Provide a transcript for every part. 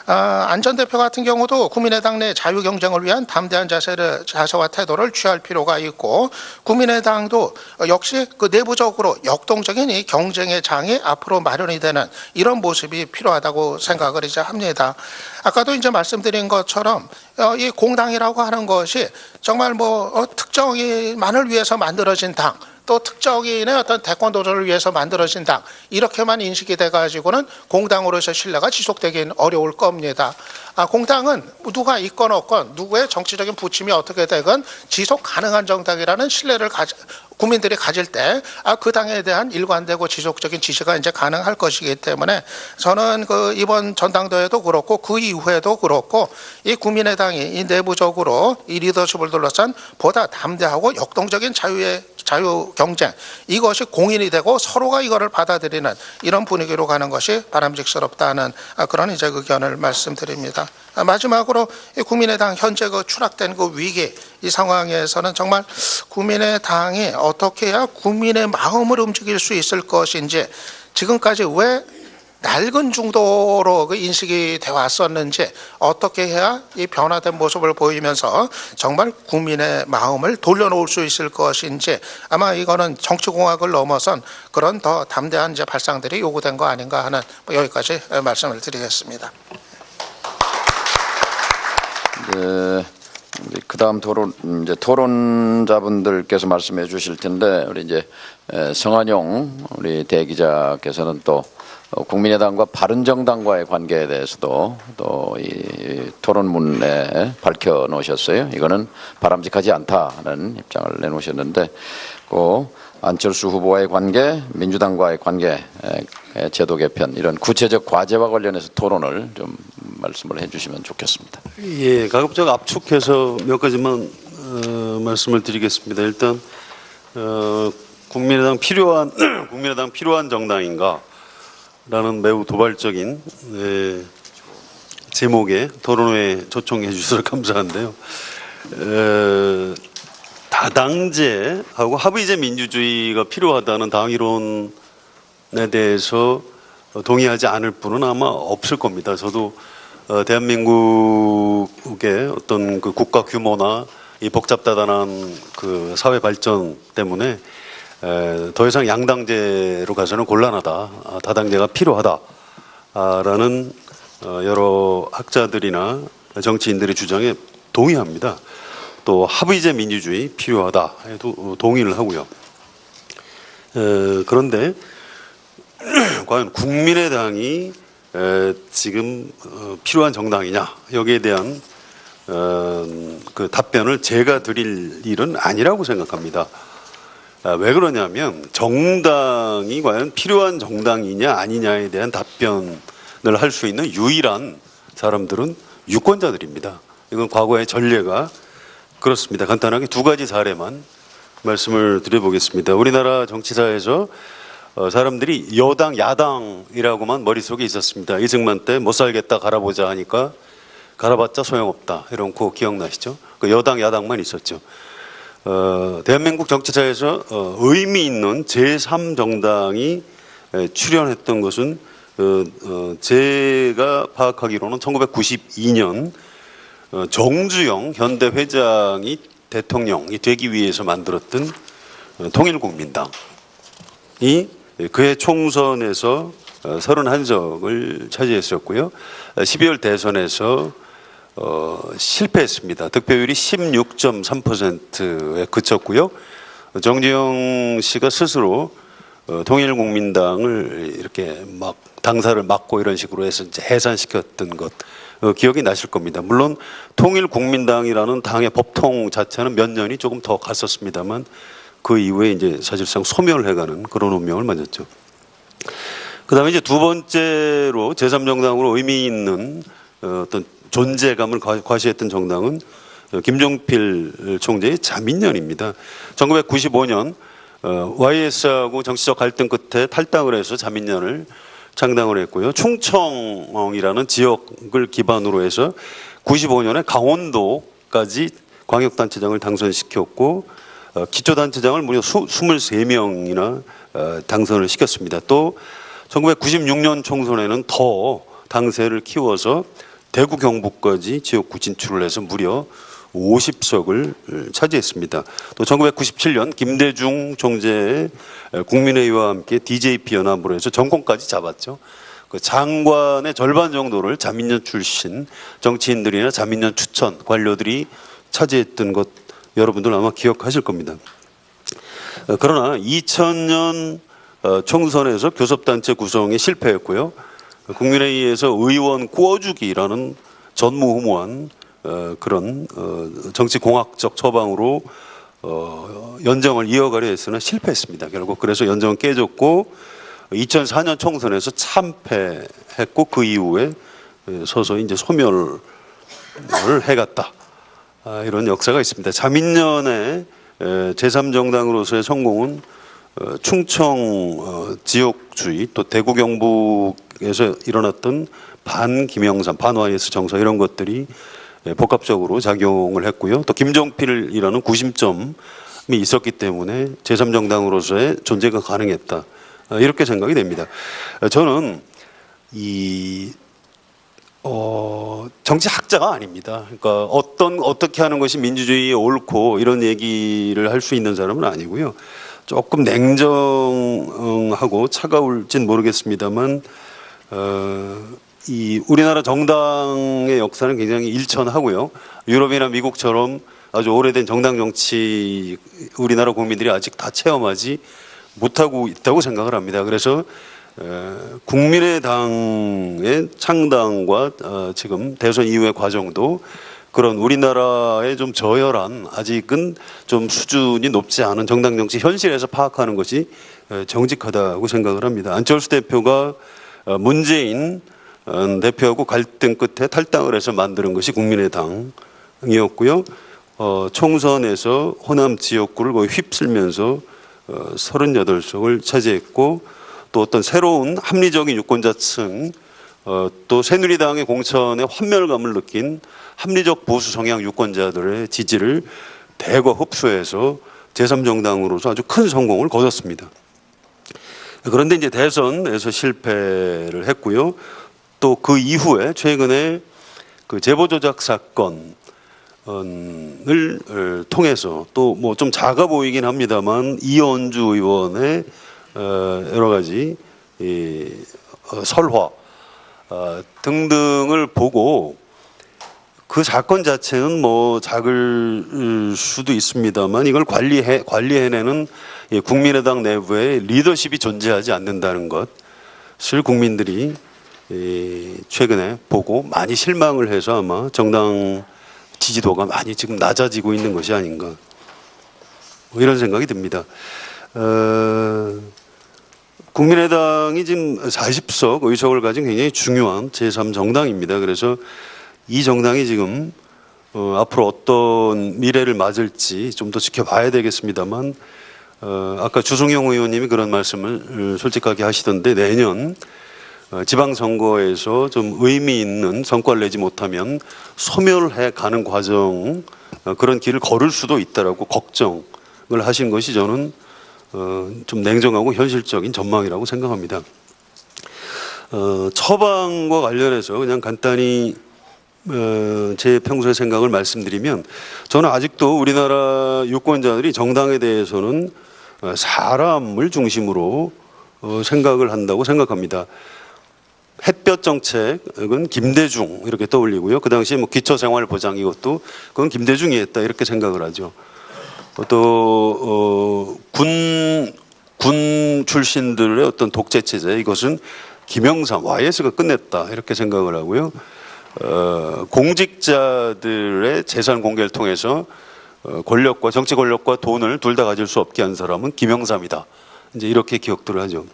안 전 대표 같은 경우도 국민의당 내 자유 경쟁을 위한 담대한 자세와 태도를 취할 필요가 있고, 국민의당도 역시 그 내부적으로 역동적인 이 경쟁의 장이 앞으로 마련이 되는 이런 모습이 필요하다고 생각을 이제 합니다. 아까도 이제 말씀드린 것처럼 이 공당이라고 하는 것이 정말 특정인만을 위해서 만들어진 당, 또 특정인의 어떤 대권 도전을 위해서 만들어진 당, 이렇게만 인식이 돼가지고는 공당으로서 신뢰가 지속되긴 어려울 겁니다. 공당은 누가 있건 없건 누구의 정치적인 부침이 어떻게 되건 지속 가능한 정당이라는 신뢰를 국민들이 가질 때 그 당에 대한 일관되고 지속적인 지지가 이제 가능할 것이기 때문에, 저는 이번 전당대회도 그렇고 그 이후에도 그렇고 이 국민의당이 이 내부적으로 이 리더십을 둘러싼 보다 담대하고 역동적인 자유 경쟁, 이것이 공인이 되고 서로가 이거를 받아들이는 이런 분위기로 가는 것이 바람직스럽다는 그런 이제 의견을 말씀드립니다. 마지막으로 국민의당 현재 추락된 위기, 이 상황에서는 정말 국민의당이 어떻게 해야 국민의 마음을 움직일 수 있을 것인지, 지금까지 왜 낡은 중도로 인식이 되어 왔었는지, 어떻게 해야 이 변화된 모습을 보이면서 정말 국민의 마음을 돌려놓을 수 있을 것인지, 아마 이거는 정치공학을 넘어선 그런 더 담대한 이제 발상들이 요구된 거 아닌가 하는, 여기까지 말씀을 드리겠습니다. 네, 그다음 토론자분들께서 말씀해 주실 텐데, 우리 이제 성한용 우리 대기자께서는 또 국민의당과 바른정당과의 관계에 대해서도 또 이 토론문에 밝혀 놓으셨어요. 이거는 바람직하지 않다는 입장을 내놓으셨는데, 그 안철수 후보와의 관계, 민주당과의 관계, 제도 개편, 이런 구체적 과제와 관련해서 토론을 좀 말씀을 해주시면 좋겠습니다. 예, 가급적 압축해서 몇 가지만 말씀을 드리겠습니다. 일단 국민의당 필요한 정당인가? 라는 매우 도발적인 제목의 토론회에 초청해 주셔서 감사한데요. 다당제하고 합의제 민주주의가 필요하다는 당 이론에 대해서 동의하지 않을 분은 아마 없을 겁니다. 저도 대한민국의 어떤 그 국가 규모나 이 복잡다단한 그 사회 발전 때문에 더 이상 양당제로 가서는 곤란하다, 다당제가 필요하다라는 여러 학자들이나 정치인들의 주장에 동의합니다. 또 합의제 민주주의 필요하다 해도 동의를 하고요. 그런데 과연 국민의당이 지금 필요한 정당이냐, 여기에 대한 그 답변을 제가 드릴 일은 아니라고 생각합니다. 왜 그러냐면, 정당이 과연 필요한 정당이냐 아니냐에 대한 답변을 할 수 있는 유일한 사람들은 유권자들입니다. 이건 과거의 전례가 그렇습니다. 간단하게 두 가지 사례만 말씀을 드려보겠습니다. 우리나라 정치사에서 사람들이 여당, 야당이라고만 머릿속에 있었습니다. 이승만 때 못 살겠다 갈아보자 하니까 갈아봤자 소용없다, 이런 거 기억나시죠? 그 여당, 야당만 있었죠. 대한민국 정치사에서 의미 있는 제3정당이 출현했던 것은 제가 파악하기로는 1992년 정주영 현대 회장이 대통령이 되기 위해서 만들었던 통일국민당이 그해 총선에서 31석을 차지했었고요. 12월 대선에서 실패했습니다. 득표율이 16.3%에 그쳤고요. 정주영 씨가 스스로 통일국민당을 이렇게 막 당사를 막고 이런 식으로 해서 이제 해산시켰던 것 기억이 나실 겁니다. 물론 통일국민당이라는 당의 법통 자체는 몇 년이 조금 더 갔었습니다만, 그 이후에 이제 사실상 소멸해가는 그런 운명을 맞았죠. 그 다음에 이제 두 번째로 제3정당으로 의미 있는 어떤 존재감을 과시했던 정당은 김종필 총재의 자민련입니다. 1995년 YS하고 정치적 갈등 끝에 탈당을 해서 자민련을 창당을 했고요. 충청이라는 지역을 기반으로 해서 95년에 강원도까지 광역단체장을 당선시켰고, 기초단체장을 무려 23명이나 당선을 시켰습니다. 또 1996년 총선에는 더 당세를 키워서 대구 경북까지 지역구 진출을 해서 무려 50석을 차지했습니다. 또 1997년 김대중 총재의 국민회의와 함께 DJP 연합으로 해서 정권까지 잡았죠. 그 장관의 절반 정도를 자민련 출신 정치인들이나 자민련 추천 관료들이 차지했던 것 여러분들 아마 기억하실 겁니다. 그러나 2000년 총선에서 교섭단체 구성에 실패했고요. 국민회의에서 의원 구워주기라는 전무후무한 그런 정치공학적 처방으로 연정을 이어가려 했으나 실패했습니다. 결국 그래서 연정은 깨졌고 2004년 총선에서 참패했고 그 이후에 서서히 이제 소멸을 해갔다. 이런 역사가 있습니다. 자민련의 제3정당으로서의 성공은 충청 지역주의 또 대구 경북에서 일어났던 반김영삼, 반YS 정서 이런 것들이 복합적으로 작용을 했고요. 또 김종필이라는 구심점이 있었기 때문에 제3정당으로서의 존재가 가능했다. 이렇게 생각이 됩니다. 저는 정치학자가 아닙니다. 그러니까 어떻게 하는 것이 민주주의에 옳고 이런 얘기를 할 수 있는 사람은 아니고요. 조금 냉정하고 차가울진 모르겠습니다만 이 우리나라 정당의 역사는 굉장히 일천하고요. 유럽이나 미국처럼 아주 오래된 정당 정치 우리나라 국민들이 아직 다 체험하지 못하고 있다고 생각을 합니다. 그래서 국민의당의 창당과 지금 대선 이후의 과정도 그런 우리나라의 좀 저열한 아직은 좀 수준이 높지 않은 정당 정치 현실에서 파악하는 것이 정직하다고 생각을 합니다. 안철수 대표가 문재인 대표하고 갈등 끝에 탈당을 해서 만드는 것이 국민의당이었고요. 총선에서 호남 지역구를 거의 휩쓸면서 38석을 차지했고 또 어떤 새로운 합리적인 유권자층 또 새누리당의 공천에 환멸감을 느낀 합리적 보수 성향 유권자들의 지지를 대거 흡수해서 제3정당으로서 아주 큰 성공을 거뒀습니다. 그런데 이제 대선에서 실패를 했고요. 또 그 이후에 최근에 그 제보 조작 사건을 통해서 또 뭐 좀 작아 보이긴 합니다만 이현주 의원의 여러 가지 설화 등등을 보고 그 사건 자체는 뭐 작을 수도 있습니다만 이걸 관리해내는 국민의당 내부에 리더십이 존재하지 않는다는 것을 국민들이 최근에 보고 많이 실망을 해서 아마 정당 지지도가 많이 지금 낮아지고 있는 것이 아닌가 뭐 이런 생각이 듭니다. 국민의당이 지금 40석 의석을 가진 굉장히 중요한 제3정당입니다. 그래서 이 정당이 지금 앞으로 어떤 미래를 맞을지 좀 더 지켜봐야 되겠습니다만 아까 주성영 의원님이 그런 말씀을 솔직하게 하시던데 내년 지방선거에서 좀 의미 있는 성과를 내지 못하면 소멸해 가는 과정 그런 길을 걸을 수도 있다라고 걱정을 하신 것이 저는 좀 냉정하고 현실적인 전망이라고 생각합니다. 처방과 관련해서 그냥 간단히 제 평소의 생각을 말씀드리면 저는 아직도 우리나라 유권자들이 정당에 대해서는 사람을 중심으로 생각을 한다고 생각합니다. 햇볕 정책은 김대중 이렇게 떠올리고요. 그 당시에 뭐 기초생활보장 이것도 그건 김대중이 했다 이렇게 생각을 하죠. 또 군 출신들의 어떤 독재 체제 이것은 김영삼 YS가 끝냈다 이렇게 생각을 하고요. 공직자들의 재산 공개를 통해서 권력과 정치 권력과 돈을 둘 다 가질 수 없게 한 사람은 김영삼이다. 이제 이렇게 기억들을 하죠.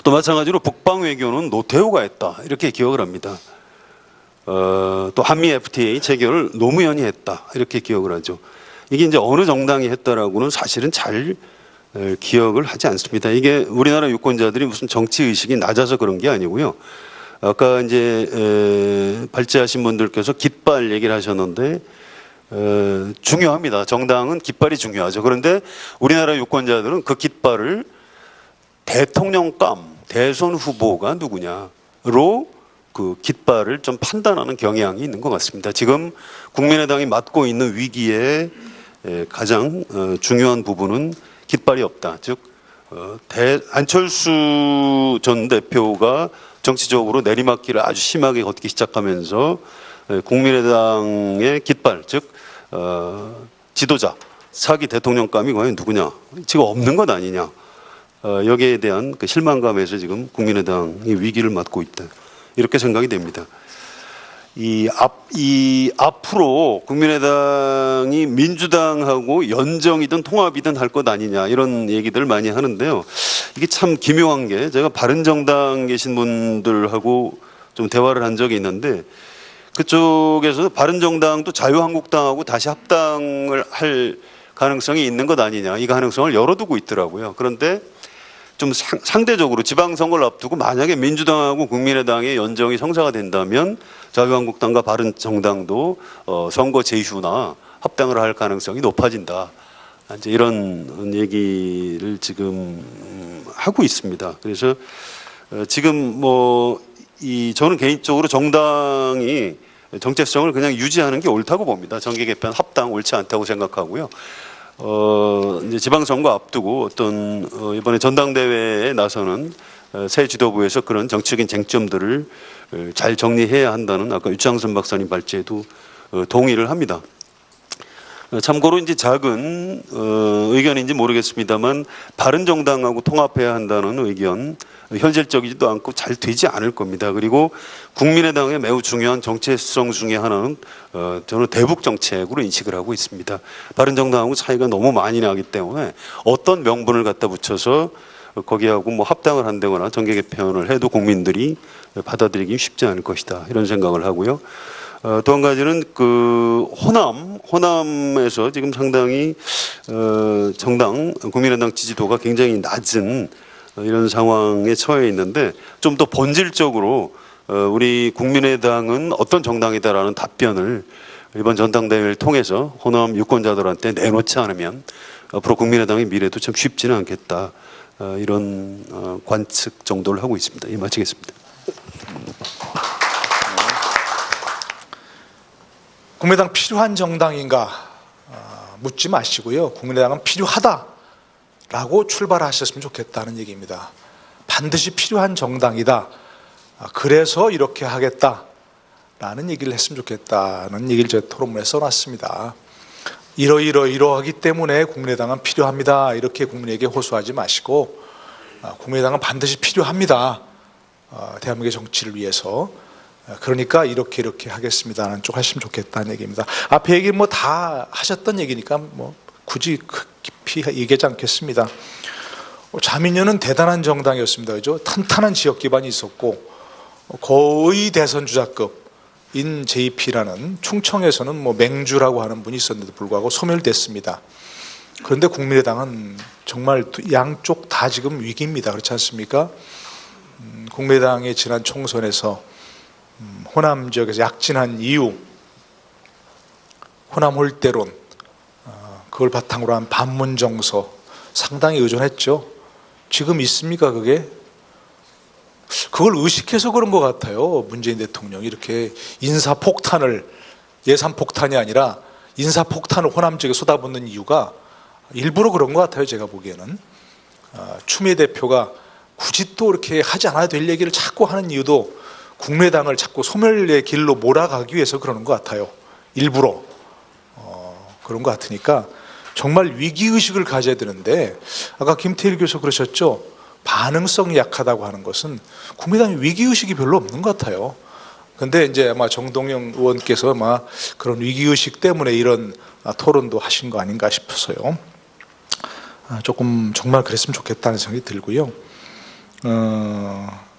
또 마찬가지로 북방 외교는 노태우가 했다 이렇게 기억을 합니다. 또 한미 FTA 체결을 노무현이 했다 이렇게 기억을 하죠. 이게 이제 어느 정당이 했다라고는 사실은 잘 기억을 하지 않습니다. 이게 우리나라 유권자들이 무슨 정치 의식이 낮아서 그런 게 아니고요. 아까 이제 발제하신 분들께서 깃발 얘기를 하셨는데 중요합니다. 정당은 깃발이 중요하죠. 그런데 우리나라 유권자들은 그 깃발을 대통령감, 대선 후보가 누구냐로 그 깃발을 좀 판단하는 경향이 있는 것 같습니다. 지금 국민의당이 맡고 있는 위기의 가장 중요한 부분은 깃발이 없다. 즉 안철수 전 대표가 정치적으로 내리막길을 아주 심하게 걷기 시작하면서 국민의당의 깃발, 즉 지도자, 차기 대통령감이 과연 누구냐, 지금 없는 것 아니냐, 여기에 대한 그 실망감에서 지금 국민의당이 위기를 맞고 있다, 이렇게 생각이 됩니다. 앞으로 국민의당이 민주당하고 연정이든 통합이든 할 것 아니냐, 이런 얘기들 많이 하는데요. 이게 참 기묘한 게, 제가 바른정당 계신 분들하고 좀 대화를 한 적이 있는데, 그쪽에서 바른정당도 자유한국당하고 다시 합당을 할 가능성이 있는 것 아니냐, 이 가능성을 열어두고 있더라고요. 그런데 좀 상대적으로 지방선거를 앞두고 만약에 민주당하고 국민의당의 연정이 성사가 된다면 자유한국당과 바른정당도 선거 제휴나 합당을 할 가능성이 높아진다, 이제 이런 얘기를 지금 하고 있습니다. 그래서 지금 저는 개인적으로 정당이 정체성을 그냥 유지하는 게 옳다고 봅니다. 정계 개편 합당 옳지 않다고 생각하고요. 이제 지방선거 앞두고 어떤 이번에 전당대회에 나서는 새 지도부에서 그런 정치적인 쟁점들을 잘 정리해야 한다는 아까 유창선 박사님 발제에도 동의를 합니다. 참고로 이제 작은 의견인지 모르겠습니다만 바른정당하고 통합해야 한다는 의견, 현실적이지도 않고 잘 되지 않을 겁니다. 그리고 국민의당의 매우 중요한 정체성 중에 하나는 저는 대북 정책으로 인식을 하고 있습니다. 바른정당하고 차이가 너무 많이 나기 때문에 어떤 명분을 갖다 붙여서 거기하고 뭐 합당을 한다거나 정계 개편을 해도 국민들이 받아들이기 쉽지 않을 것이다, 이런 생각을 하고요. 또 한 가지는 그 호남에서 지금 상당히 정당 국민의당 지지도가 굉장히 낮은 이런 상황에 처해 있는데, 좀 더 본질적으로 우리 국민의당은 어떤 정당이다라는 답변을 이번 전당대회를 통해서 호남 유권자들한테 내놓지 않으면 앞으로 국민의당의 미래도 참 쉽지는 않겠다, 이런 관측 정도를 하고 있습니다. 마치겠습니다. 국민의당 필요한 정당인가 묻지 마시고요. 국민의당은 필요하다라고 출발하셨으면 좋겠다는 얘기입니다. 반드시 필요한 정당이다, 그래서 이렇게 하겠다라는 얘기를 했으면 좋겠다는 얘기를 제 토론문에 써놨습니다. 이러하기 때문에 국민의당은 필요합니다, 이렇게 국민에게 호소하지 마시고 국민의당은 반드시 필요합니다, 대한민국의 정치를 위해서. 그러니까 이렇게 하겠습니다는 쪽 하시면 좋겠다는 얘기입니다. 앞에 얘기 뭐 다 하셨던 얘기니까 뭐 굳이 깊이 얘기하지 않겠습니다. 자민련은 대단한 정당이었습니다. 그죠? 탄탄한 지역 기반이 있었고 거의 대선 주자급인 JP라는 충청에서는 뭐 맹주라고 하는 분이 있었는데도 불구하고 소멸됐습니다. 그런데 국민의당은 정말 양쪽 다 지금 위기입니다. 그렇지 않습니까? 국민의당의 지난 총선에서 호남 지역에서 약진한 이유, 호남 홀대론, 그걸 바탕으로 한 반문정서 상당히 의존했죠. 지금 있습니까 그게? 그걸 의식해서 그런 것 같아요. 문재인 대통령이 이렇게 인사폭탄을, 예산폭탄이 아니라 인사폭탄을 호남 지역에 쏟아붓는 이유가 일부러 그런 것 같아요. 제가 보기에는 추미애 대표가 굳이 또 이렇게 하지 않아도 될 얘기를 자꾸 하는 이유도 국민의당을 자꾸 소멸의 길로 몰아가기 위해서 그러는 것 같아요. 일부러 그런 것 같으니까 정말 위기의식을 가져야 되는데, 아까 김태일 교수 그러셨죠. 반응성이 약하다고 하는 것은 국민의당이 위기의식이 별로 없는 것 같아요. 그런데 이제 아마 정동영 의원께서 아마 그런 위기의식 때문에 이런 토론도 하신 거 아닌가 싶어서요. 조금 정말 그랬으면 좋겠다는 생각이 들고요.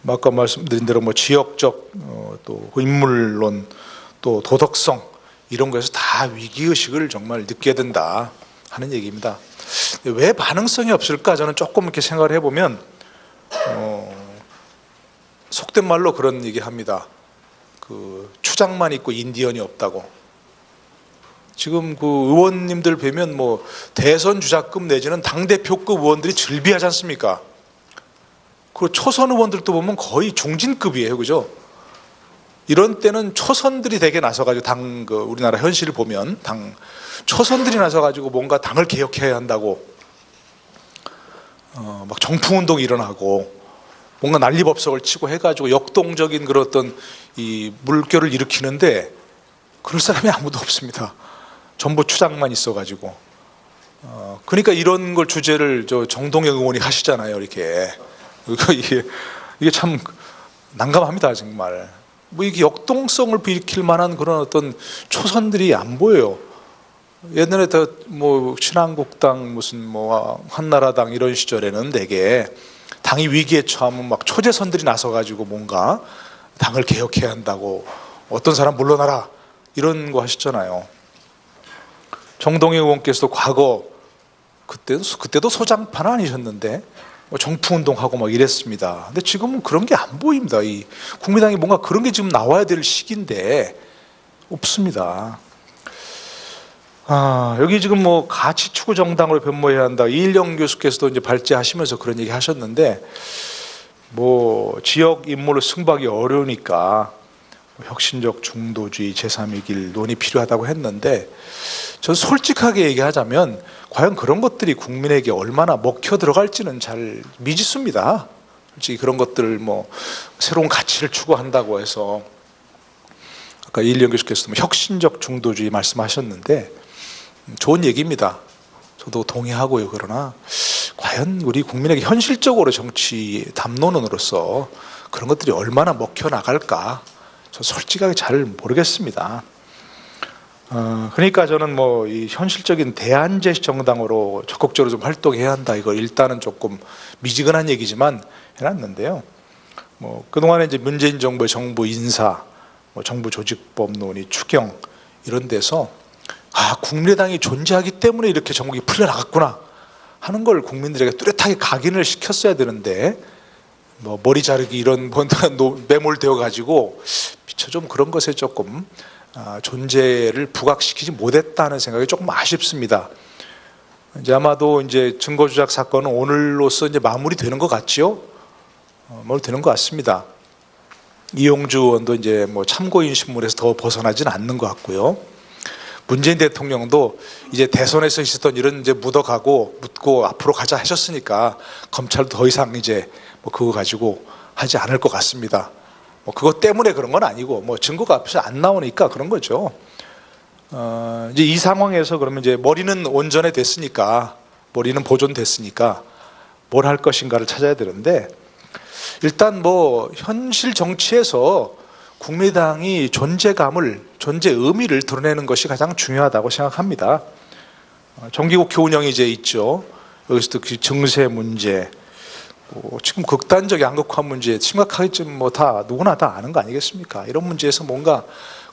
아까 말씀드린 대로 뭐 지역적 또 인물론 또 도덕성 이런 거에서 다 위기의식을 정말 느껴야 된다 하는 얘기입니다. 왜 반응성이 없을까? 저는 조금 이렇게 생각을 해보면 속된 말로 그런 얘기합니다. 그 추장만 있고 인디언이 없다고. 지금 그 의원님들 뵈면 뭐 대선 주자급 내지는 당대표급 의원들이 즐비하지 않습니까? 그 초선 의원들도 보면 거의 중진급이에요. 그죠? 이런 때는 초선들이 되게 나서가지고 우리나라 현실을 보면 초선들이 나서가지고 뭔가 당을 개혁해야 한다고 막 정풍운동이 일어나고 뭔가 난리법석을 치고 해가지고 역동적인 그런 어떤 이 물결을 일으키는데 그럴 사람이 아무도 없습니다. 전부 추장만 있어가지고. 그러니까 이런 걸 주제를 정동영 의원이 하시잖아요. 이렇게. 이게 참 난감합니다. 정말. 뭐 이게 역동성을 일으킬 만한 그런 어떤 초선들이 안 보여요. 옛날에 뭐 신한국당 무슨 뭐 한나라당 이런 시절에는 되게 당이 위기에 처하면 막 초재선들이 나서가지고 뭔가 당을 개혁해야 한다고 어떤 사람 물러나라 이런 거 하시잖아요. 정동영 의원께서도 과거 그때도 소장파는 아니셨는데 뭐 정풍운동하고 막 이랬습니다. 근데 지금은 그런 게 안 보입니다. 이 국민당이 뭔가 그런 게 지금 나와야 될 시기인데 없습니다. 여기 지금 뭐 가치 추구 정당으로 변모해야 한다. 이일영 교수께서도 이제 발제하시면서 그런 얘기 하셨는데 뭐 지역 인물로 승부하기 어려우니까 혁신적 중도주의 제3의 길 논의 필요하다고 했는데 저는 솔직하게 얘기하자면 과연 그런 것들이 국민에게 얼마나 먹혀 들어갈지는 잘 미지수입니다. 솔직히 그런 것들을 뭐 새로운 가치를 추구한다고 해서 아까 이일영 교수께서도 뭐 혁신적 중도주의 말씀하셨는데 좋은 얘기입니다. 저도 동의하고요. 그러나 과연 우리 국민에게 현실적으로 정치 담론으로서 그런 것들이 얼마나 먹혀 나갈까 저 솔직하게 잘 모르겠습니다. 그러니까 저는 뭐 이 현실적인 대안제시 정당으로 적극적으로 좀 활동해야 한다. 이거 일단은 조금 미지근한 얘기지만 해놨는데요. 뭐 그동안에 이제 문재인 정부의 정부 인사, 뭐 정부 조직법 논의, 추경 이런 데서 국민의당이 존재하기 때문에 이렇게 전국이 풀려나갔구나 하는 걸 국민들에게 뚜렷하게 각인을 시켰어야 되는데 뭐 머리 자르기 이런 매몰되어 가지고 미처 좀 그런 것에 조금 존재를 부각시키지 못했다는 생각이 조금 아쉽습니다. 이제 아마도 이제 증거 조작 사건은 오늘로서 이제 마무리되는 것 같지요? 마무리되는 것 같습니다. 이용주 의원도 이제 뭐 참고인 신문에서 더 벗어나지는 않는 것 같고요. 문재인 대통령도 이제 대선에서 있었던 일은 이제 묻고 앞으로 가자 하셨으니까 검찰도 더 이상 이제 뭐 그거 가지고 하지 않을 것 같습니다. 뭐 그것 때문에 그런 건 아니고 뭐 증거가 앞에서 안 나오니까 그런 거죠. 이제 이 상황에서 그러면 이제 머리는 온전해 됐으니까 머리는 보존됐으니까 뭘 할 것인가를 찾아야 되는데 일단 뭐 현실 정치에서 국민의당이 존재 의미를 드러내는 것이 가장 중요하다고 생각합니다. 정기국회 운영이 이제 있죠. 여기서도 그 증세 문제, 지금 극단적 양극화 문제 심각하겠지만 뭐 다 누구나 다 아는 거 아니겠습니까? 이런 문제에서 뭔가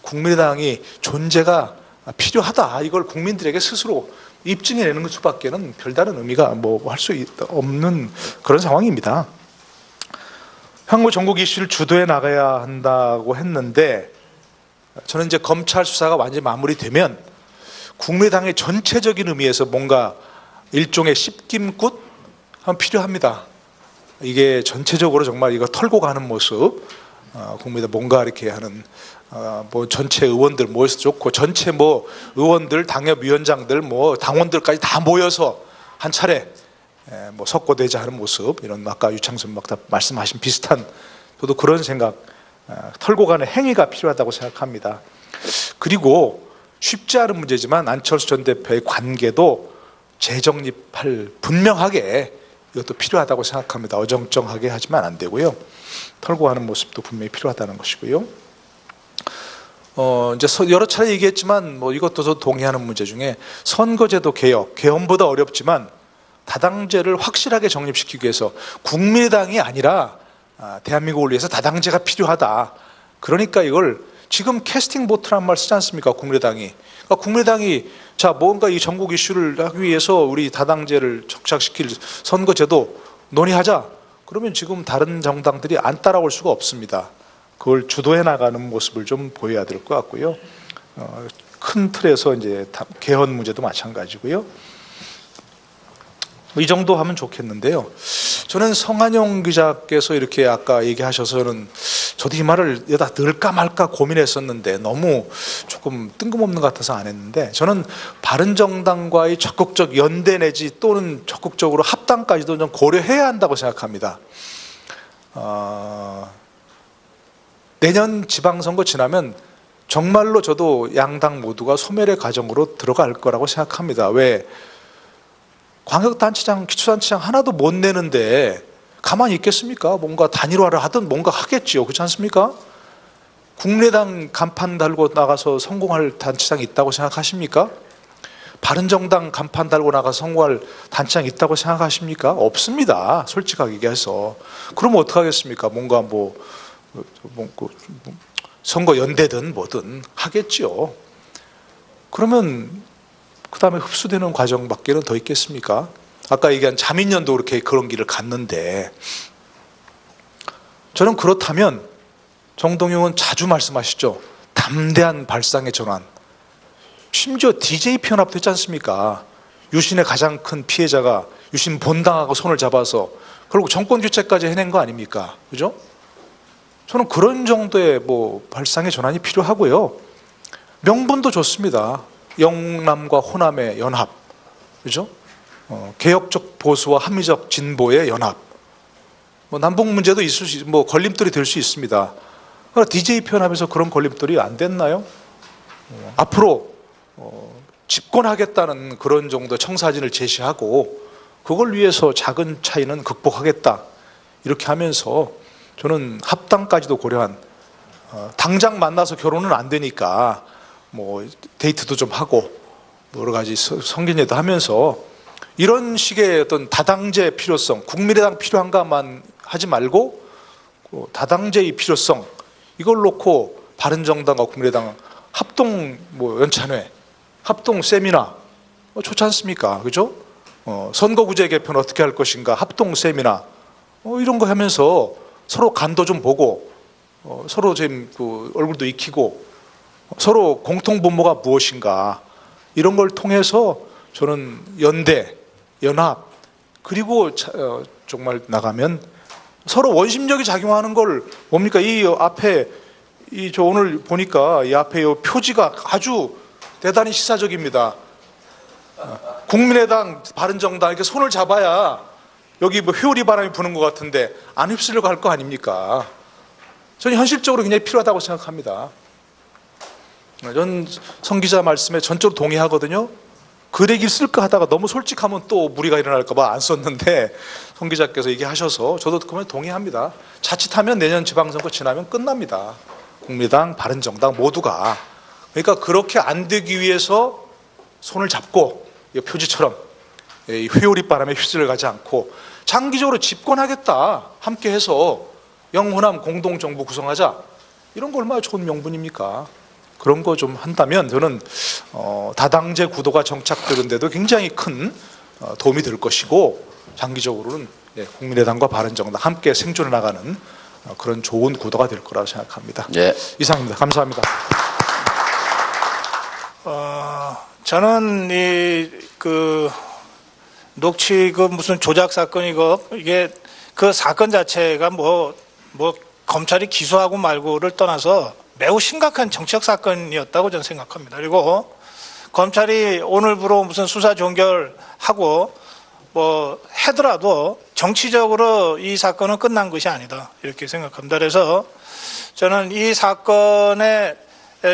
국민의당이 존재가 필요하다. 이걸 국민들에게 스스로 입증해내는 수밖에는 별다른 의미가 뭐 할 수 없는 그런 상황입니다. 향후 전국 이슈를 주도해 나가야 한다고 했는데 저는 이제 검찰 수사가 완전히 마무리되면 국민의당의 전체적인 의미에서 뭔가 일종의 씹김굿 필요합니다. 이게 전체적으로 정말 이거 털고 가는 모습, 국민의당 뭔가 이렇게 하는 뭐 전체 의원들 모여서 좋고 전체 뭐 의원들, 당협위원장들, 뭐 당원들까지 다 모여서 한 차례 뭐 석고대자 하는 모습, 이런 아까 유창순 막 다 말씀하신 비슷한 저도 그런 생각, 털고 가는 행위가 필요하다고 생각합니다. 그리고 쉽지 않은 문제지만 안철수 전 대표의 관계도 재정립할 분명하게 이것도 필요하다고 생각합니다. 어정쩡하게 하지만 안 되고요. 털고 가는 모습도 분명히 필요하다는 것이고요. 이제 여러 차례 얘기했지만 뭐 이것도 저 동의하는 문제 중에 선거제도 개헌보다 어렵지만 다당제를 확실하게 정립시키기 위해서 국민의당이 아니라 대한민국을 위해서 다당제가 필요하다. 그러니까 이걸 지금 캐스팅 보트란 말 쓰지 않습니까? 국민의당이. 그러니까 국민의당이 자 뭔가 이 전국 이슈를 하기 위해서 우리 다당제를 적착시킬 선거제도 논의하자. 그러면 지금 다른 정당들이 안 따라올 수가 없습니다. 그걸 주도해 나가는 모습을 좀 보여야 될 것 같고요. 큰 틀에서 이제 개헌 문제도 마찬가지고요. 이 정도 하면 좋겠는데요. 저는 성한용 기자께서 이렇게 아까 얘기하셔서는 저도 이 말을 여기다 넣을까 말까 고민했었는데 너무 조금 뜬금없는 것 같아서 안 했는데, 저는 바른정당과의 적극적 연대 내지 또는 적극적으로 합당까지도 좀 고려해야 한다고 생각합니다. 내년 지방선거 지나면 정말로 저도 양당 모두가 소멸의 과정으로 들어갈 거라고 생각합니다. 왜? 광역단체장, 기초단체장 하나도 못 내는데 가만히 있겠습니까? 뭔가 단일화를 하든 뭔가 하겠지요. 그렇지 않습니까? 국민의당 간판 달고 나가서 성공할 단체장이 있다고 생각하십니까? 바른정당 간판 달고 나가서 성공할 단체장이 있다고 생각하십니까? 없습니다. 솔직하게 얘기해서. 그러면 어떡하겠습니까? 뭔가 선거 연대든 뭐든 하겠지요. 그러면 그 다음에 흡수되는 과정밖에는 더 있겠습니까? 아까 얘기한 자민련도 그렇게 그런 길을 갔는데, 저는 그렇다면 정동영은 자주 말씀하시죠. 담대한 발상의 전환. 심지어 DJ 편압도 했지 않습니까? 유신의 가장 큰 피해자가 유신 본당하고 손을 잡아서 결국 정권 교체까지 해낸 거 아닙니까? 그죠? 저는 그런 정도의 발상의 전환이 필요하고요. 명분도 좋습니다. 영남과 호남의 연합, 그죠? 개혁적 보수와 합리적 진보의 연합. 남북 문제도 있을 수, 걸림돌이 될 수 있습니다. 그러나 DJ 편압에서 그런 걸림돌이 안 됐나요? 앞으로 집권하겠다는 그런 정도 청사진을 제시하고 그걸 위해서 작은 차이는 극복하겠다, 이렇게 하면서 저는 합당까지도 고려한, 당장 만나서 결혼은 안 되니까 데이트도 좀 하고 여러 가지 성견례도 하면서 이런 식의 어떤 다당제 필요성, 국민의당 필요한가만 하지 말고 다당제의 필요성, 이걸 놓고 바른정당과 국민의당 합동 연찬회, 합동 세미나 좋지 않습니까? 그죠? 선거구제 개편 어떻게 할 것인가, 합동 세미나 이런 거 하면서 서로 간도 좀 보고 서로 지금 얼굴도 익히고 서로 공통 분모가 무엇인가, 이런 걸 통해서 저는 연대, 연합, 그리고 정말 나가면 서로 원심력이 작용하는 걸 뭡니까? 이 앞에 저 오늘 보니까 이 앞에 이 표지가 아주 대단히 시사적입니다. 국민의당, 바른정당 이렇게 손을 잡아야 여기 회오리 바람이 부는 것 같은데 안 휩쓸려고 할 거 아닙니까? 저는 현실적으로 굉장히 필요하다고 생각합니다. 전 성 기자 말씀에 전적으로 동의하거든요. 글 얘기 쓸까 하다가 너무 솔직하면 또 무리가 일어날까 봐 안 썼는데 성 기자께서 얘기하셔서 저도 그러면 동의합니다. 자칫하면 내년 지방선거 지나면 끝납니다. 국민의당, 바른정당 모두가. 그러니까 그렇게 안 되기 위해서 손을 잡고 이 표지처럼 이 회오리 바람에 휩쓸려 가지 않고 장기적으로 집권하겠다, 함께 해서 영호남 공동정부 구성하자, 이런 거 얼마나 좋은 명분입니까? 그런 거 좀 한다면 저는 다당제 구도가 정착되는데도 굉장히 큰 도움이 될 것이고, 장기적으로는 국민의당과 바른정당 함께 생존해 나가는 그런 좋은 구도가 될 거라고 생각합니다. 예. 이상입니다. 감사합니다. 저는 녹취 무슨 조작 사건이고 이게 그 사건 자체가 검찰이 기소하고 말고를 떠나서 매우 심각한 정치적 사건이었다고 저는 생각합니다. 그리고 검찰이 오늘부로 무슨 수사 종결하고 하더라도 정치적으로 이 사건은 끝난 것이 아니다, 이렇게 생각합니다. 그래서 저는 이 사건에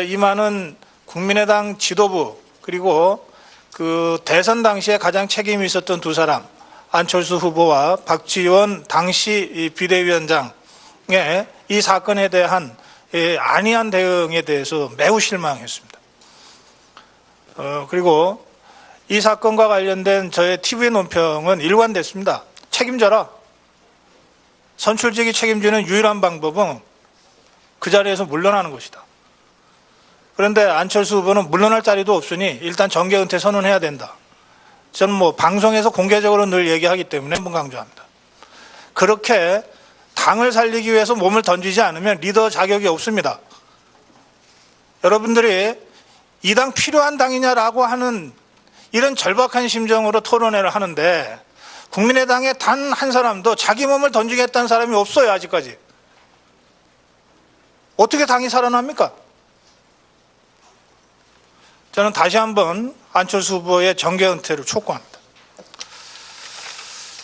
임하는 국민의당 지도부, 그리고 그 대선 당시에 가장 책임이 있었던 두 사람, 안철수 후보와 박지원 당시 비대위원장의 이 사건에 대한 안이한 대응에 대해서 매우 실망했습니다. 그리고 이 사건과 관련된 저의 TV 논평은 일관됐습니다. 책임져라. 선출직이 책임지는 유일한 방법은 그 자리에서 물러나는 것이다. 그런데 안철수 후보는 물러날 자리도 없으니 일단 정계 은퇴 선언해야 된다. 저는 방송에서 공개적으로 늘 얘기하기 때문에 한번 강조합니다. 그렇게 당을 살리기 위해서 몸을 던지지 않으면 리더 자격이 없습니다. 여러분들이 이 당 필요한 당이냐라고 하는 이런 절박한 심정으로 토론회를 하는데 국민의당에 단 한 사람도 자기 몸을 던지겠다는 사람이 없어요, 아직까지. 어떻게 당이 살아납니까? 저는 다시 한번 안철수 후보의 정계 은퇴를 촉구합니다.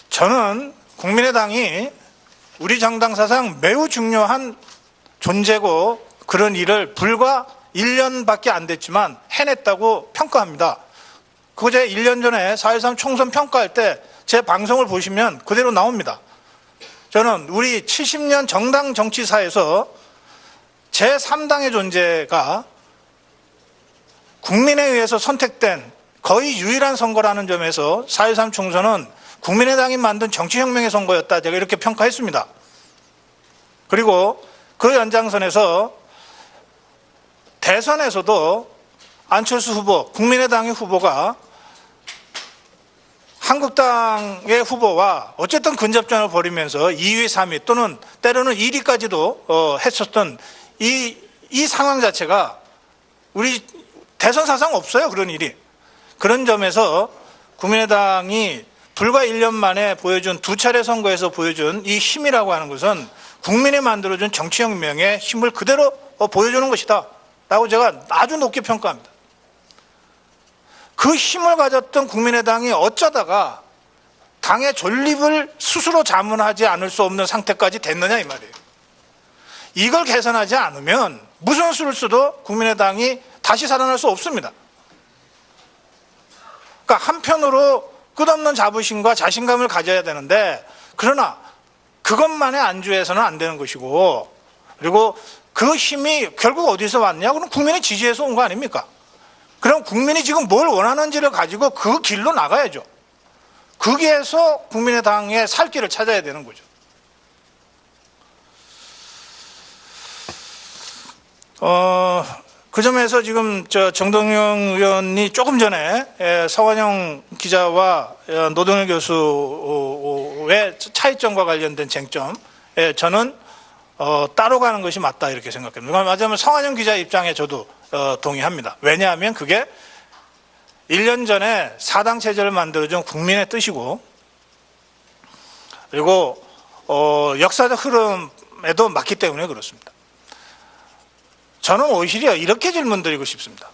저는 국민의당이 우리 정당 사상 매우 중요한 존재고 그런 일을 불과 1년밖에 안 됐지만 해냈다고 평가합니다. 그거 제가 1년 전에 4.13 총선 평가할 때 제 방송을 보시면 그대로 나옵니다. 저는 우리 70년 정당 정치사에서 제3당의 존재가 국민에 의해서 선택된 거의 유일한 선거라는 점에서 4.13 총선은 국민의당이 만든 정치혁명의 선거였다. 제가 이렇게 평가했습니다. 그리고 그 연장선에서 대선에서도 안철수 후보, 국민의당의 후보가 한국당의 후보와 어쨌든 근접전을 벌이면서 2위, 3위 또는 때로는 1위까지도 했었던 이 상황 자체가 우리 대선 사상 없어요. 그런 일이. 그런 점에서 국민의당이 불과 1년 만에 보여준 두 차례 선거에서 보여준 이 힘이라고 하는 것은 국민이 만들어준 정치혁명의 힘을 그대로 보여주는 것이다 라고 제가 아주 높게 평가합니다. 그 힘을 가졌던 국민의당이 어쩌다가 당의 존립을 스스로 자문하지 않을 수 없는 상태까지 됐느냐 이 말이에요. 이걸 개선하지 않으면 무슨 수를 써도 국민의당이 다시 살아날 수 없습니다. 그러니까 한편으로 끝없는 자부심과 자신감을 가져야 되는데 그러나 그것만에 안주해서는 안 되는 것이고 그리고 그 힘이 결국 어디서 왔냐? 그럼 국민의 지지에서 온 거 아닙니까? 그럼 국민이 지금 뭘 원하는지를 가지고 그 길로 나가야죠. 거기에서 국민의당의 살 길을 찾아야 되는 거죠. 그 점에서 지금 정동영 의원이 조금 전에 서완영 기자와 노동일 교수의 차이점과 관련된 쟁점, 저는 따로 가는 것이 맞다 이렇게 생각합니다. 맞으면 서완영 기자 입장에 저도 동의합니다. 왜냐하면 그게 1년 전에 사당 체제를 만들어준 국민의 뜻이고 그리고 역사적 흐름에도 맞기 때문에 그렇습니다. 저는 오히려 이렇게 질문드리고 싶습니다.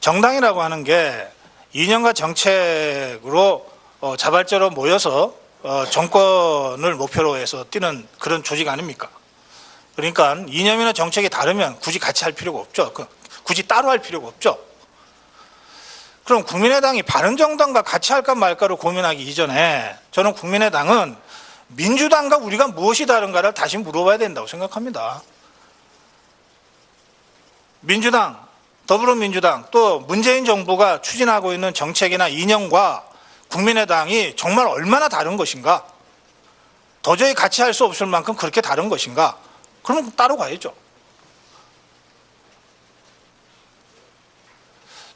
정당이라고 하는 게 이념과 정책으로 자발적으로 모여서 정권을 목표로 해서 뛰는 그런 조직 아닙니까? 그러니까 이념이나 정책이 다르면 굳이 같이 할 필요가 없죠. 굳이 따로 할 필요가 없죠. 그럼 국민의당이 바른정당과 같이 할까 말까를 고민하기 이전에 저는 국민의당은 민주당과 우리가 무엇이 다른가를 다시 물어봐야 된다고 생각합니다. 민주당, 더불어민주당 또 문재인 정부가 추진하고 있는 정책이나 이념과 국민의당이 정말 얼마나 다른 것인가? 도저히 같이 할 수 없을 만큼 그렇게 다른 것인가? 그러면 따로 가야죠.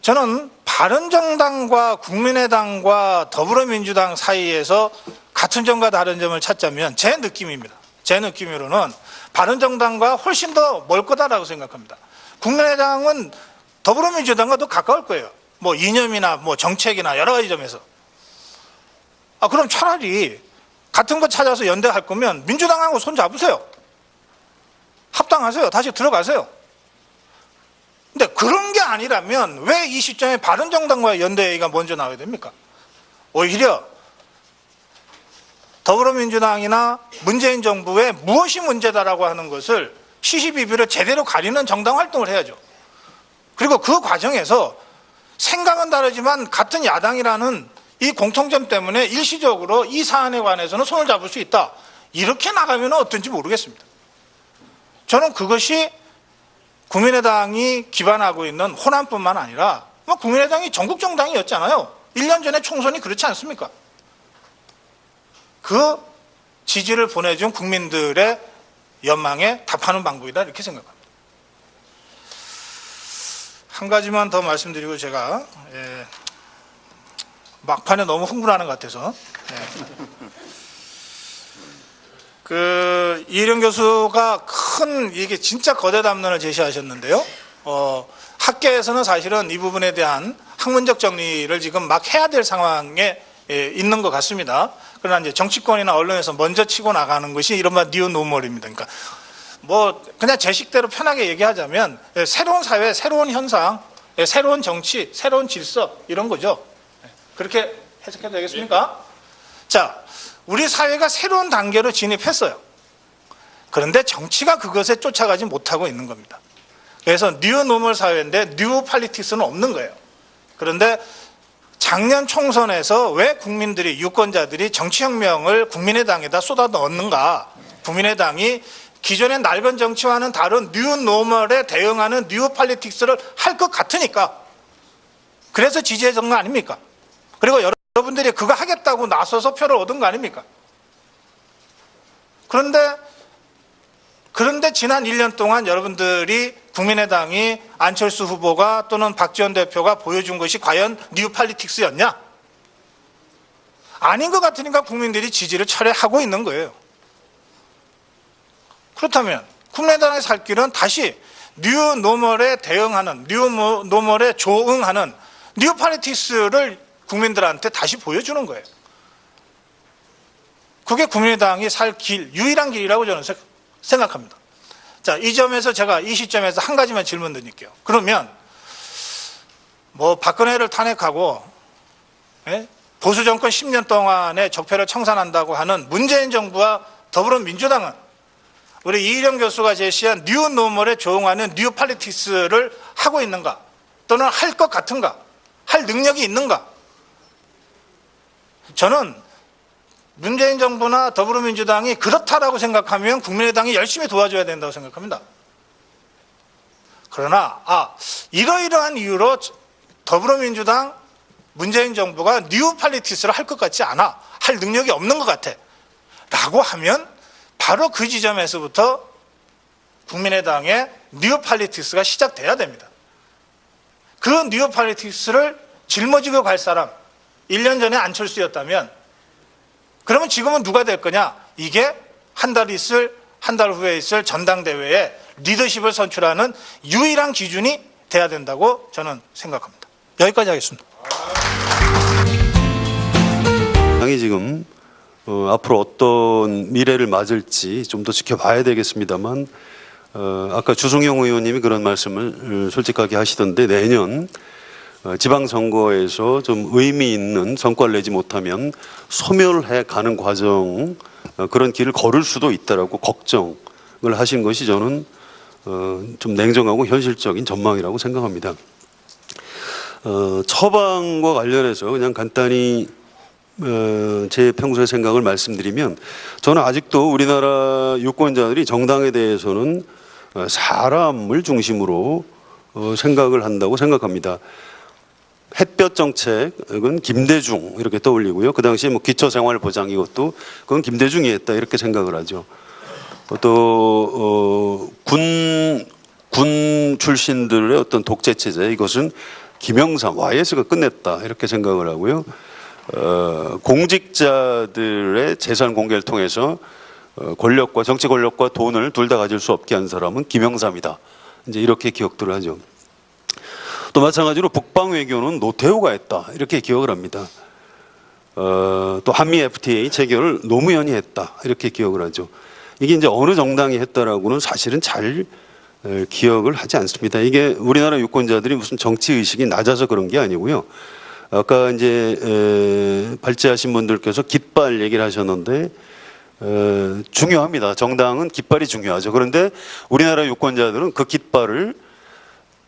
저는 바른정당과 국민의당과 더불어민주당 사이에서 같은 점과 다른 점을 찾자면 제 느낌입니다. 제 느낌으로는 바른정당과 훨씬 더 멀 거다라고 생각합니다. 국민의당은 더불어민주당과 더 가까울 거예요. 뭐 이념이나 뭐 정책이나 여러 가지 점에서. 그럼 차라리 같은 거 찾아서 연대할 거면 민주당하고 손 잡으세요. 합당하세요. 다시 들어가세요. 근데 그런 게 아니라면 왜 이 시점에 바른정당과의 연대 얘기가 먼저 나와야 됩니까? 오히려 더불어민주당이나 문재인 정부의 무엇이 문제다라고 하는 것을 시시비비를 제대로 가리는 정당 활동을 해야죠. 그리고 그 과정에서 생각은 다르지만 같은 야당이라는 이 공통점 때문에 일시적으로 이 사안에 관해서는 손을 잡을 수 있다. 이렇게 나가면 어떤지 모르겠습니다. 저는 그것이 국민의당이 기반하고 있는 호남뿐만 아니라 국민의당이 전국 정당이었잖아요. 1년 전에 총선이 그렇지 않습니까? 그 지지를 보내준 국민들의 연망에 답하는 방법이다 이렇게 생각합니다. 한 가지만 더 말씀드리고 제가 막판에 너무 흥분하는 것 같아서 이혜령 교수가 큰 이게 진짜 거대 담론을 제시하셨는데요. 학계에서는 사실은 이 부분에 대한 학문적 정리를 지금 막 해야 될 상황에 있는 것 같습니다. 그러나 이제 정치권이나 언론에서 먼저 치고 나가는 것이 이른바 니오노멀입니다. 그러니까 뭐 그냥 제 식대로 편하게 얘기하자면 새로운 사회, 새로운 현상, 새로운 정치, 새로운 질서 이런 거죠. 그렇게 해석해도 되겠습니까? 자, 우리 사회가 새로운 단계로 진입했어요. 그런데 정치가 그것에 쫓아가지 못하고 있는 겁니다. 그래서 뉴 노멀 사회인데 뉴 팔리틱스는 없는 거예요. 그런데 작년 총선에서 왜 국민들이, 유권자들이 정치혁명을 국민의당에다 쏟아 넣었는가? 국민의당이 기존의 낡은 정치와는 다른 뉴 노멀에 대응하는 뉴 팔리틱스를 할 것 같으니까. 그래서 지지해준 거 아닙니까? 그리고 여러분들이 그거 하겠다고 나서서 표를 얻은 거 아닙니까? 그런데 지난 1년 동안 여러분들이 국민의당이 안철수 후보가 또는 박지원 대표가 보여준 것이 과연 뉴 팔리틱스였냐? 아닌 것 같으니까 국민들이 지지를 철회하고 있는 거예요. 그렇다면 국민의당의 살 길은 다시 뉴 노멀에 대응하는, 뉴 노멀에 조응하는 뉴 팔리틱스를 국민들한테 다시 보여주는 거예요. 그게 국민의당이 살 길, 유일한 길이라고 저는 생각합니다. 자, 이 점에서 제가 이 시점에서 한 가지만 질문 드릴게요. 그러면 뭐 박근혜를 탄핵하고 보수 정권 10년 동안의 적폐를 청산한다고 하는 문재인 정부와 더불어민주당은 우리 이희령 교수가 제시한 뉴 노멀에 조응하는 뉴 팔리틱스를 하고 있는가? 또는 할 것 같은가? 할 능력이 있는가? 저는 문재인 정부나 더불어민주당이 그렇다라고 생각하면 국민의당이 열심히 도와줘야 된다고 생각합니다. 그러나 이러이러한 이유로 더불어민주당, 문재인 정부가 뉴 팔리틱스를 할 것 같지 않아, 할 능력이 없는 것 같아 라고 하면 바로 그 지점에서부터 국민의당의 뉴 팔리틱스가 시작돼야 됩니다. 그 뉴 팔리틱스를 짊어지고 갈 사람, 1년 전에 안철수였다면 그러면 지금은 누가 될 거냐? 이게 한 달 후에 있을 전당대회에 리더십을 선출하는 유일한 기준이 돼야 된다고 저는 생각합니다. 여기까지 하겠습니다. 당이 지금 앞으로 어떤 미래를 맞을지 좀 더 지켜봐야 되겠습니다만 아까 주성용 의원님이 그런 말씀을 솔직하게 하시던데 내년 지방선거에서 좀 의미 있는 성과를 내지 못하면 소멸해 가는 과정 그런 길을 걸을 수도 있다라고 걱정을 하신 것이 저는 좀 냉정하고 현실적인 전망이라고 생각합니다. 처방과 관련해서 그냥 간단히 제 평소의 생각을 말씀드리면 저는 아직도 우리나라 유권자들이 정당에 대해서는 사람을 중심으로 생각을 한다고 생각합니다. 햇볕 정책은 김대중 이렇게 떠올리고요. 그 당시에 뭐 기초생활보장 이것도 그건 김대중이 했다 이렇게 생각을 하죠. 또 군 출신들의 어떤 독재 체제 이것은 김영삼 YS가 끝냈다 이렇게 생각을 하고요. 공직자들의 재산 공개를 통해서 권력과 정치 권력과 돈을 둘 다 가질 수 없게 한 사람은 김영삼이다. 이제 이렇게 기억들을 하죠. 또 마찬가지로 북방 외교는 노태우가 했다 이렇게 기억을 합니다. 또 한미 FTA 체결을 노무현이 했다 이렇게 기억을 하죠. 이게 이제 어느 정당이 했다라고는 사실은 잘 기억을 하지 않습니다. 이게 우리나라 유권자들이 무슨 정치 의식이 낮아서 그런 게 아니고요. 아까 이제 발제하신 분들께서 깃발 얘기를 하셨는데 중요합니다. 정당은 깃발이 중요하죠. 그런데 우리나라 유권자들은 그 깃발을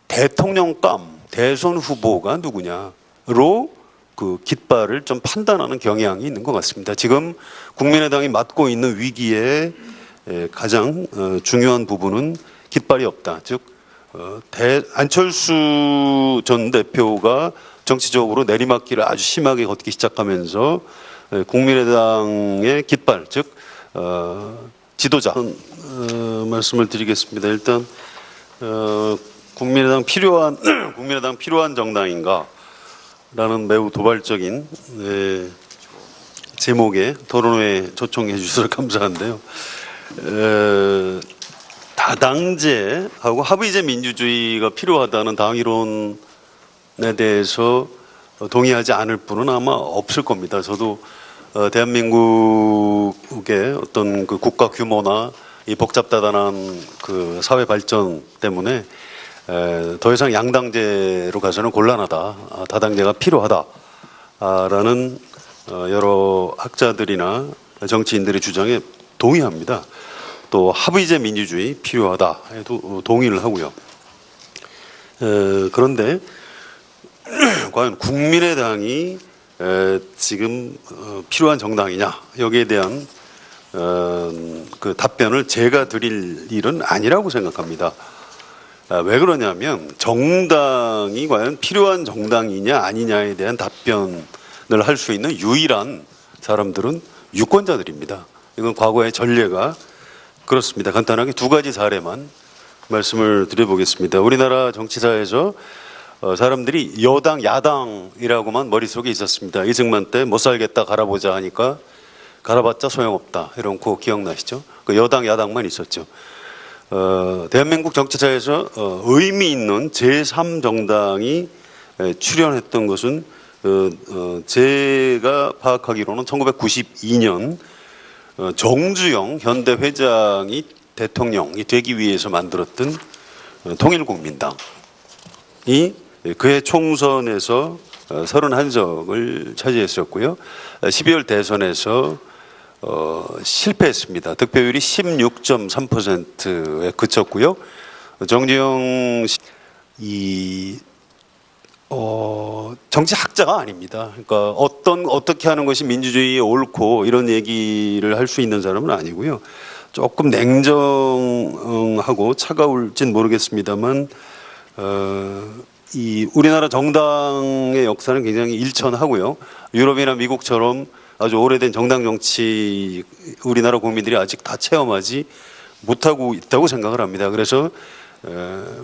대통령감 대선 후보가 누구냐로 그 깃발을 좀 판단하는 경향이 있는 것 같습니다. 지금 국민의당이 맡고 있는 위기의 가장 중요한 부분은 깃발이 없다. 즉 안철수 전 대표가 정치적으로 내리막길을 아주 심하게 걷기 시작하면서 국민의당의 깃발, 즉 지도자 말씀을 드리겠습니다. 일단 국민의당 필요한 정당인가라는 매우 도발적인 제목의 토론회에 초청해 주셔서 감사한데요. 다당제하고 합의제 민주주의가 필요하다는 당 이론에 대해서 동의하지 않을 분은 아마 없을 겁니다. 저도 대한민국의 어떤 그 국가 규모나 이 복잡다단한 그 사회 발전 때문에 더 이상 양당제로 가서는 곤란하다, 다당제가 필요하다라는 여러 학자들이나 정치인들의 주장에 동의합니다. 또 합의제 민주주의 필요하다 해도 동의를 하고요. 그런데 과연 국민의당이 지금 필요한 정당이냐, 여기에 대한 그 답변을 제가 드릴 일은 아니라고 생각합니다. 왜 그러냐면 정당이 과연 필요한 정당이냐 아니냐에 대한 답변을 할 수 있는 유일한 사람들은 유권자들입니다. 이건 과거의 전례가 그렇습니다. 간단하게 두 가지 사례만 말씀을 드려보겠습니다. 우리나라 정치사에서 사람들이 여당, 야당이라고만 머릿속에 있었습니다. 이승만 때 못 살겠다 갈아보자 하니까 갈아봤자 소용없다, 이런 거 기억나시죠? 그 여당, 야당만 있었죠. 대한민국 정치사에서 의미 있는 제3정당이 출현했던 것은 제가 파악하기로는 1992년 정주영 현대 회장이 대통령이 되기 위해서 만들었던 통일국민당이 그해 총선에서 31석을 차지했었고요. 12월 대선에서 실패했습니다. 득표율이 16.3%에 그쳤고요. 정주영 정치학자가 아닙니다. 그러니까 어떻게 하는 것이 민주주의에 옳고 이런 얘기를 할 수 있는 사람은 아니고요. 조금 냉정하고 차가울진 모르겠습니다만 이 우리나라 정당의 역사는 굉장히 일천하고요. 유럽이나 미국처럼 아주 오래된 정당 정치 우리나라 국민들이 아직 다 체험하지 못하고 있다고 생각을 합니다. 그래서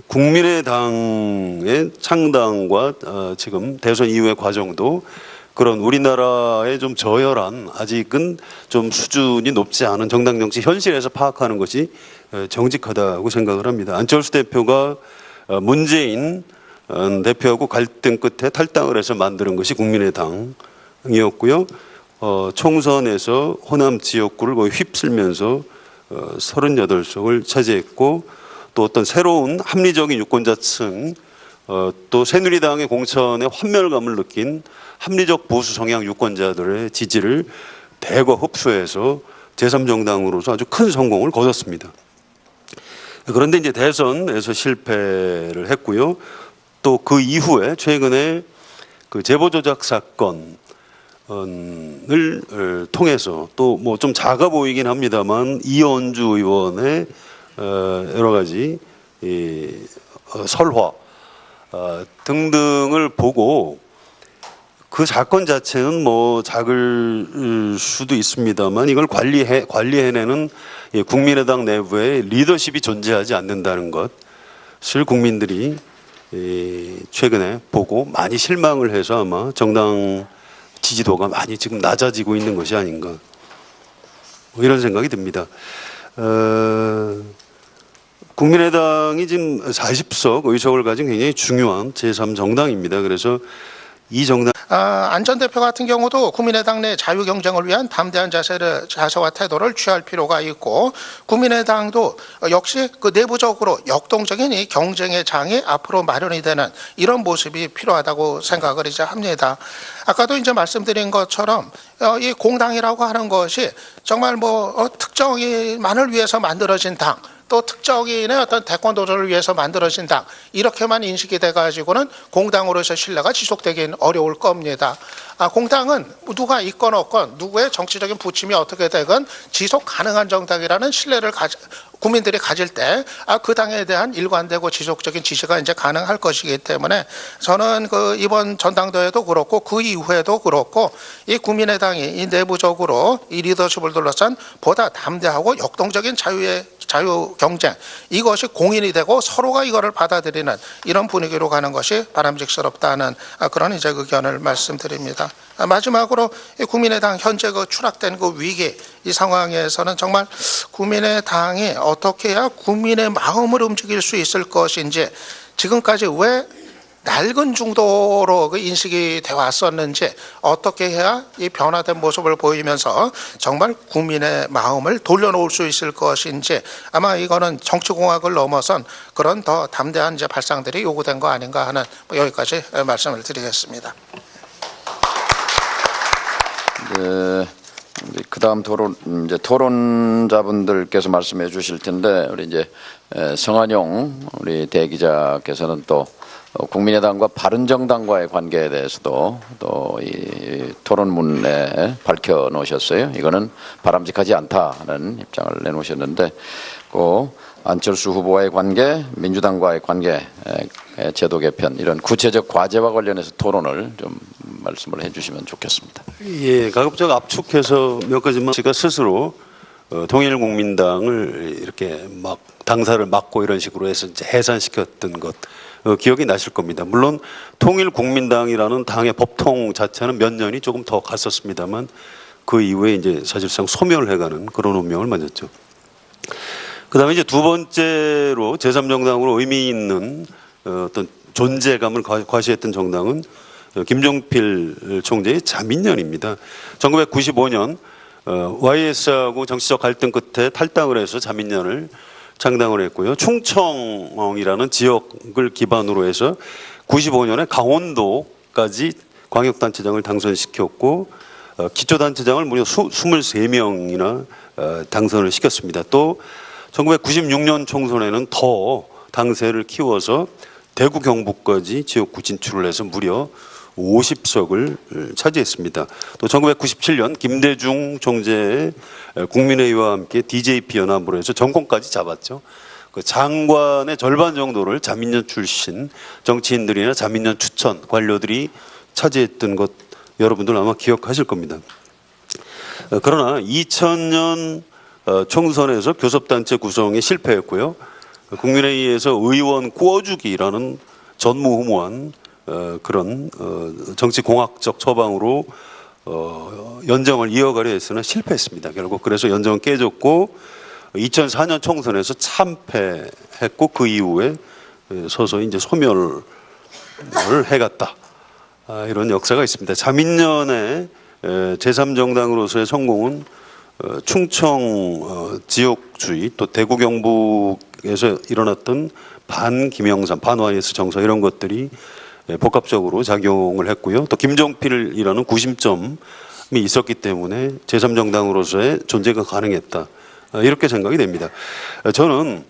국민의당의 창당과 지금 대선 이후의 과정도 그런 우리나라의 좀 저열한, 아직은 좀 수준이 높지 않은 정당 정치 현실에서 파악하는 것이 정직하다고 생각을 합니다. 안철수 대표가 문재인 대표하고 갈등 끝에 탈당을 해서 만드는 것이 국민의당이었고요. 총선에서 호남 지역구를 거의 휩쓸면서 38석을 차지했고, 또 어떤 새로운 합리적인 유권자층, 또 새누리당의 공천에 환멸감을 느낀 합리적 보수 성향 유권자들의 지지를 대거 흡수해서 제3정당으로서 아주 큰 성공을 거뒀습니다. 그런데 이제 대선에서 실패를 했고요. 또 그 이후에 최근에 그 제보 조작 사건을 통해서 또 뭐 좀 작아 보이긴 합니다만 이현주 의원의 여러 가지 설화 등등을 보고 그 사건 자체는 뭐 작을 수도 있습니다만 이걸 관리해내는 국민의당 내부에 리더십이 존재하지 않는다는 것을 국민들이 최근에 보고 많이 실망을 해서 아마 정당 지지도가 많이 지금 낮아지고 있는 것이 아닌가, 뭐 이런 생각이 듭니다. 국민의당이 지금 40석 의석을 가진 굉장히 중요한 제3정당입니다. 그래서 이 정당 안 전 대표 같은 경우도 국민의당 내 자유 경쟁을 위한 담대한 자세와 태도를 취할 필요가 있고, 국민의당도 역시 그 내부적으로 역동적인 이 경쟁의 장이 앞으로 마련이 되는 이런 모습이 필요하다고 생각을 이제 합니다. 아까도 이제 말씀드린 것처럼 이 공당이라고 하는 것이 정말 뭐 특정인만을 위해서 만들어진 당, 또 특정인의 어떤 대권 도전을 위해서 만들어진 당, 이렇게만 인식이 돼가지고는 공당으로서 신뢰가 지속되긴 어려울 겁니다. 공당은 누가 있건 없건 누구의 정치적인 부침이 어떻게 되건 지속 가능한 정당이라는 신뢰를 국민들이 가질 때 그 당에 대한 일관되고 지속적인 지지가 이제 가능할 것이기 때문에 저는 그 이번 전당대회도 그렇고 그 이후에도 그렇고 이 국민의당이 이 내부적으로 이 리더십을 둘러싼 보다 담대하고 역동적인 자유 경쟁, 이것이 공인이 되고 서로가 이거를 받아들이는 이런 분위기로 가는 것이 바람직스럽다는 그런 이제 의견을 말씀드립니다. 마지막으로 국민의당 현재 그 추락된 그 위기, 이 상황에서는 정말 국민의당이 어떻게 해야 국민의 마음을 움직일 수 있을 것인지, 지금까지 왜 낡은 중도로 그 인식이 돼 왔었는지 어떻게 해야 이 변화된 모습을 보이면서 정말 국민의 마음을 돌려놓을 수 있을 것인지 아마 이거는 정치공학을 넘어선 그런 더 담대한 이제 발상들이 요구된 거 아닌가 하는 여기까지 말씀을 드리겠습니다. 네, 그다음 토론자분들께서 말씀해 주실 텐데 우리 이제 성한용 우리 대기자께서는 또 국민의당과 바른정당과의 관계에 대해서도 또 이 토론문에 밝혀 놓으셨어요. 이거는 바람직하지 않다는 입장을 내놓으셨는데, 그 안철수 후보와의 관계, 민주당과의 관계, 제도 개편 이런 구체적 과제와 관련해서 토론을 좀 말씀을 해주시면 좋겠습니다. 예, 가급적 압축해서 몇 가지만 제가 스스로 통일국민당을 이렇게 막 당사를 막고 이런 식으로 해서 이제 해산시켰던 것 기억이 나실 겁니다. 물론 통일국민당이라는 당의 법통 자체는 몇 년이 조금 더 갔었습니다만 그 이후에 이제 사실상 소멸해가는 그런 운명을 맞았죠. 그다음에 이제 두 번째로 제3정당으로 의미 있는 어떤 존재감을 과시했던 정당은 김종필 총재의 자민련입니다. 1995년 YS하고 정치적 갈등 끝에 탈당을 해서 자민련을 창당을 했고요. 충청이라는 지역을 기반으로 해서 95년에 강원도까지 광역단체장을 당선시켰고 기초단체장을 무려 23명이나 당선을 시켰습니다. 또 1996년 총선에는 더 당세를 키워서 대구 경북까지 지역구 진출을 해서 무려 50석을 차지했습니다. 또 1997년 김대중 총재의 국민회의와 함께 DJP 연합으로 해서 정권까지 잡았죠. 그 장관의 절반 정도를 자민련 출신 정치인들이나 자민련 추천 관료들이 차지했던 것 여러분들 아마 기억하실 겁니다. 그러나 2000년 총선에서 교섭단체 구성에 실패했고요. 국민회의에서 의원 구워주기라는 전무후무한 그런 정치공학적 처방으로 연정을 이어가려 했으나 실패했습니다. 결국 그래서 연정은 깨졌고 2004년 총선에서 참패했고 그 이후에 서서히 이제 소멸을 해갔다. 이런 역사가 있습니다. 자민련의 제3정당으로서의 성공은 충청 지역주의 또 대구 경북에서 일어났던 반김영삼, 반YS 정서 이런 것들이 복합적으로 작용을 했고요. 또 김종필이라는 구심점이 있었기 때문에 제3정당으로서의 존재가 가능했다. 이렇게 생각이 됩니다. 저는